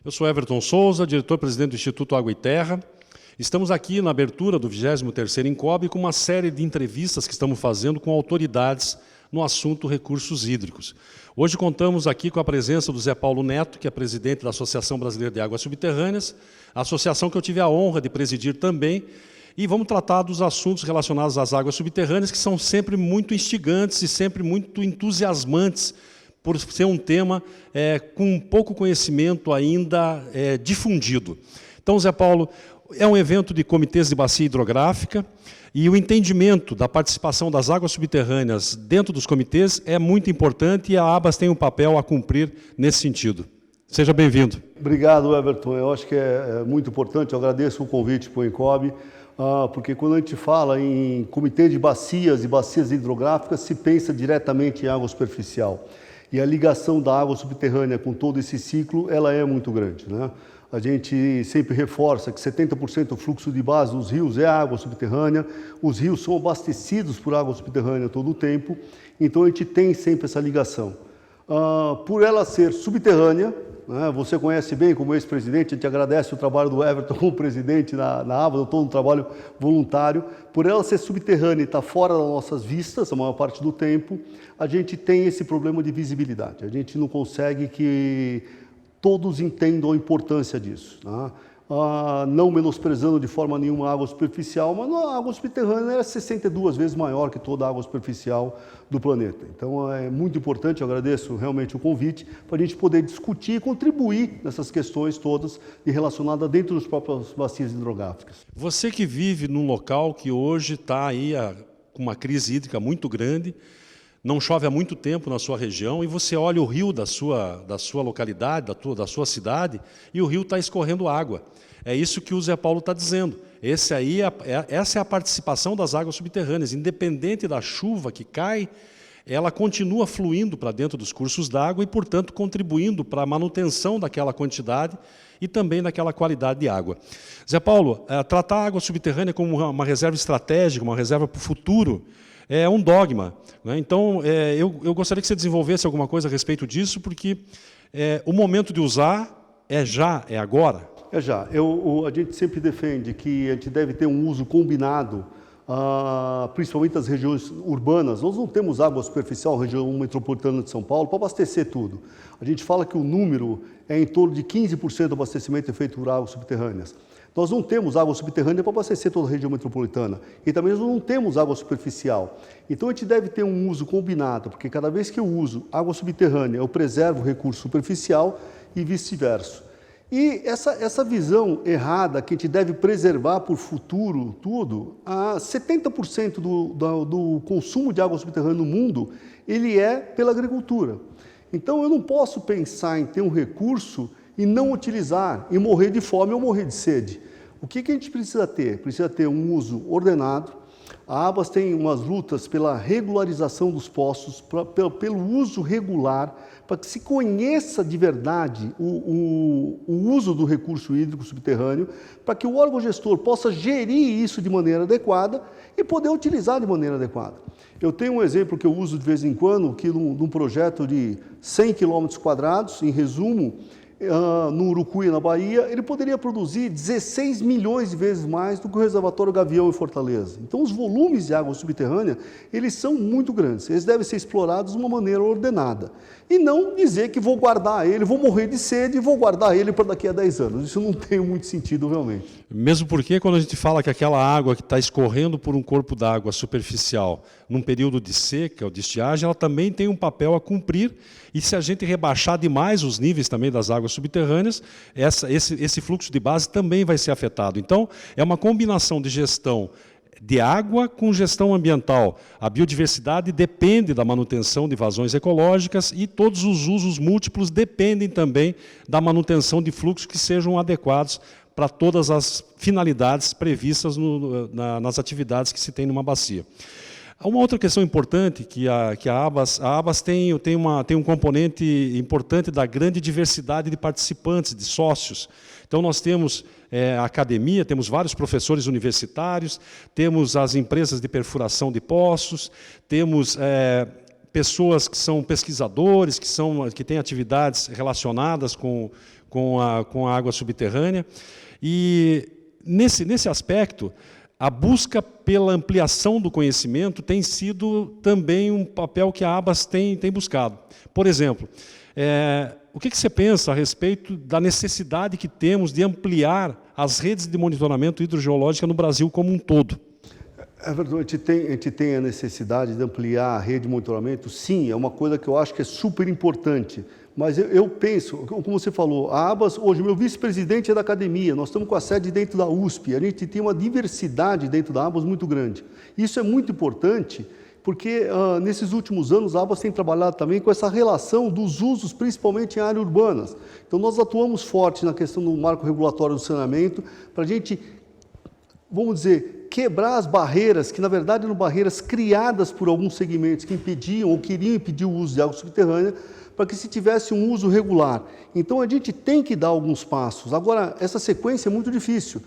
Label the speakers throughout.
Speaker 1: Eu sou Everton Souza, diretor-presidente do Instituto Água e Terra. Estamos aqui na abertura do 23º Incobe com uma série de entrevistas que estamos fazendo com autoridades no assunto recursos hídricos. Hoje contamos aqui com a presença do Zé Paulo Neto, que é presidente da Associação Brasileira de Águas Subterrâneas, a associação que eu tive a honra de presidir também, e vamos tratar dos assuntos relacionados às águas subterrâneas, que são sempre muito instigantes e sempre muito entusiasmantes, por ser um tema com pouco conhecimento ainda difundido. Então, Zé Paulo, é um evento de comitês de bacia hidrográfica e o entendimento da participação das águas subterrâneas dentro dos comitês é muito importante e a ABAS tem um papel a cumprir nesse sentido. Seja bem-vindo.
Speaker 2: Obrigado, Everton. Eu acho que é muito importante, eu agradeço o convite para o Incobe, porque quando a gente fala em comitê de bacias e bacias hidrográficas, se pensa diretamente em água superficial. E a ligação da água subterrânea com todo esse ciclo, ela é muito grande, né? A gente sempre reforça que 70% do fluxo de base dos rios é água subterrânea, os rios são abastecidos por água subterrânea todo o tempo, então a gente tem sempre essa ligação. Por ela ser subterrânea, né, você conhece bem como ex-presidente, a gente agradece o trabalho do Everton como presidente na ABAS, todo um trabalho voluntário, por ela ser subterrânea e estar fora das nossas vistas a maior parte do tempo, a gente tem esse problema de visibilidade, a gente não consegue que todos entendam a importância disso, né? Não menosprezando de forma nenhuma a água superficial, mas a água subterrânea é 62 vezes maior que toda a água superficial do planeta. Então é muito importante, eu agradeço realmente o convite, para a gente poder discutir e contribuir nessas questões todas relacionadas dentro das próprias bacias hidrográficas.
Speaker 1: Você que vive num local que hoje está aí com uma crise hídrica muito grande, não chove há muito tempo na sua região e você olha o rio da sua localidade, da sua cidade, e o rio está escorrendo água. É isso que o Zé Paulo está dizendo. Essa é a participação das águas subterrâneas. Independente da chuva que cai, ela continua fluindo para dentro dos cursos d'água e, portanto, contribuindo para a manutenção daquela quantidade e também daquela qualidade de água. Zé Paulo, tratar a água subterrânea como uma reserva estratégica, uma reserva para o futuro, é um dogma, né? Então, eu gostaria que você desenvolvesse alguma coisa a respeito disso, porque o momento de usar é já, é agora.
Speaker 2: É já. A gente sempre defende que a gente deve ter um uso combinado, principalmente nas regiões urbanas. Nós não temos água superficial, região metropolitana de São Paulo, para abastecer tudo. A gente fala que o número é em torno de 15% do abastecimento é feito por águas subterrâneas. Nós não temos água subterrânea para abastecer toda a região metropolitana. E também nós não temos água superficial. Então a gente deve ter um uso combinado, porque cada vez que eu uso água subterrânea, eu preservo o recurso superficial e vice-versa. E essa visão errada que a gente deve preservar por futuro tudo, 70% do consumo de água subterrânea no mundo, ele é pela agricultura. Então eu não posso pensar em ter um recurso e não utilizar, e morrer de fome ou morrer de sede. O que a gente precisa ter? Precisa ter um uso ordenado. A ABAS tem umas lutas pela regularização dos poços, pelo uso regular, para que se conheça de verdade o uso do recurso hídrico subterrâneo, para que o órgão gestor possa gerir isso de maneira adequada e poder utilizar de maneira adequada. Eu tenho um exemplo que eu uso de vez em quando, que num projeto de 100 km², em resumo, no Urucuí, na Bahia, ele poderia produzir 16 milhões de vezes mais do que o reservatório Gavião em Fortaleza. Então, os volumes de água subterrânea, eles são muito grandes. Eles devem ser explorados de uma maneira ordenada. E não dizer que vou guardar ele, vou morrer de sede e vou guardar ele para daqui a 10 anos. Isso não tem muito sentido, realmente.
Speaker 1: Mesmo porque, quando a gente fala que aquela água que está escorrendo por um corpo d'água superficial, num período de seca ou de estiagem, ela também tem um papel a cumprir. E se a gente rebaixar demais os níveis também das águas subterrâneas, esse fluxo de base também vai ser afetado. Então, é uma combinação de gestão de água com gestão ambiental. A biodiversidade depende da manutenção de vazões ecológicas e todos os usos múltiplos dependem também da manutenção de fluxos que sejam adequados para todas as finalidades previstas nas atividades que se tem numa bacia. Uma outra questão importante que a ABAS tem um componente importante da grande diversidade de participantes, de sócios. Então nós temos a academia, temos vários professores universitários, temos as empresas de perfuração de poços, temos pessoas que são pesquisadores, que têm atividades relacionadas com com a água subterrânea. E nesse aspecto, a busca pela ampliação do conhecimento tem sido também um papel que a ABAS tem buscado. Por exemplo, o que você pensa a respeito da necessidade que temos de ampliar as redes de monitoramento hidrogeológico no Brasil como um todo?
Speaker 2: É verdade, a gente tem a necessidade de ampliar a rede de monitoramento, sim, é uma coisa que eu acho que é super importante. Mas eu penso, como você falou, a ABAS, hoje, meu vice-presidente é da academia, nós estamos com a sede dentro da USP, a gente tem uma diversidade dentro da ABAS muito grande. Isso é muito importante, porque nesses últimos anos a ABAS tem trabalhado também com essa relação dos usos, principalmente em áreas urbanas. Então, nós atuamos forte na questão do marco regulatório do saneamento, para a gente, vamos dizer, quebrar as barreiras, que na verdade eram barreiras criadas por alguns segmentos que impediam ou queriam impedir o uso de água subterrânea, para que se tivesse um uso regular. Então, a gente tem que dar alguns passos. Agora, essa sequência é muito difícil.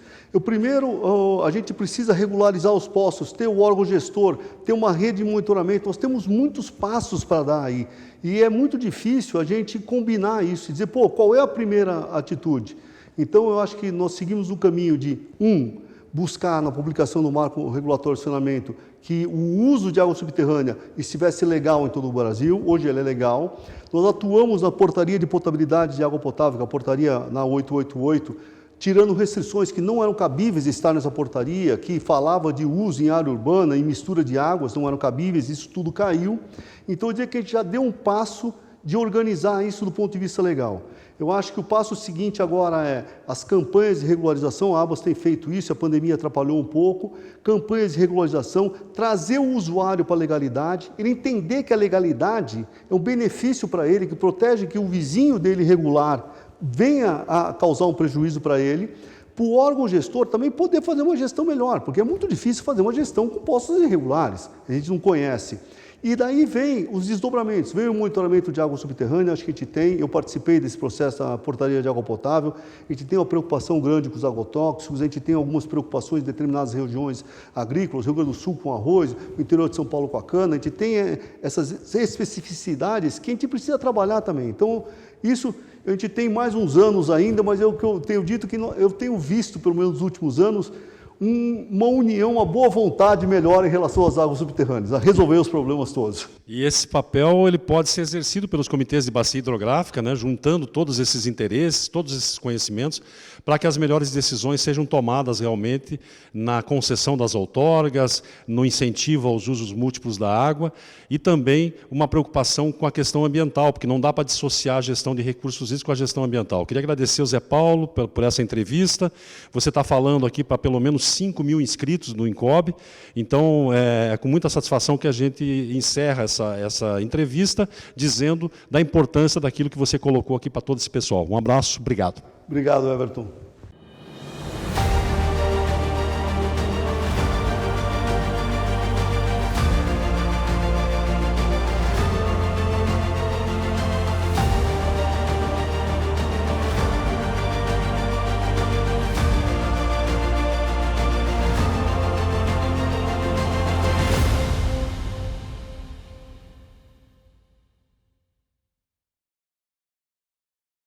Speaker 2: Primeiro, a gente precisa regularizar os poços, ter o órgão gestor, ter uma rede de monitoramento. Nós temos muitos passos para dar aí. E é muito difícil a gente combinar isso e dizer, qual é a primeira atitude? Então, eu acho que nós seguimos o caminho de, buscar na publicação do marco regulatório de saneamento que o uso de água subterrânea estivesse legal em todo o Brasil. Hoje ele é legal. Nós atuamos na portaria de potabilidade de água potável, a portaria na 888, tirando restrições que não eram cabíveis estar nessa portaria, que falava de uso em área urbana e mistura de águas, não eram cabíveis, isso tudo caiu. Então, eu diria que a gente já deu um passo de organizar isso do ponto de vista legal. Eu acho que o passo seguinte agora é as campanhas de regularização, a ABAS tem feito isso, a pandemia atrapalhou um pouco, campanhas de regularização, trazer o usuário para a legalidade, ele entender que a legalidade é um benefício para ele, que protege que o vizinho dele irregular venha a causar um prejuízo para ele, para o órgão gestor também poder fazer uma gestão melhor, porque é muito difícil fazer uma gestão com poços irregulares, a gente não conhece. E daí vem os desdobramentos, vem o monitoramento de água subterrânea, acho que a gente tem, eu participei desse processo da portaria de água potável, a gente tem uma preocupação grande com os agrotóxicos, a gente tem algumas preocupações em determinadas regiões agrícolas, Rio Grande do Sul com arroz, o interior de São Paulo com a cana, a gente tem essas especificidades que a gente precisa trabalhar também. Então, isso a gente tem mais uns anos ainda, mas é o que eu tenho dito, que eu tenho visto, pelo menos nos últimos anos, uma união, uma boa vontade melhor em relação às águas subterrâneas, a resolver os problemas todos.
Speaker 1: E esse papel ele pode ser exercido pelos comitês de bacia hidrográfica, né, juntando todos esses interesses, todos esses conhecimentos, para que as melhores decisões sejam tomadas realmente na concessão das outorgas, no incentivo aos usos múltiplos da água e também uma preocupação com a questão ambiental, porque não dá para dissociar a gestão de recursos hídricos com a gestão ambiental. Queria agradecer ao Zé Paulo por essa entrevista. Você está falando aqui para pelo menos 5 mil inscritos no INCOB, então é com muita satisfação que a gente encerra essa entrevista dizendo da importância daquilo que você colocou aqui para todo esse pessoal. Um abraço, obrigado.
Speaker 2: Obrigado, Everton.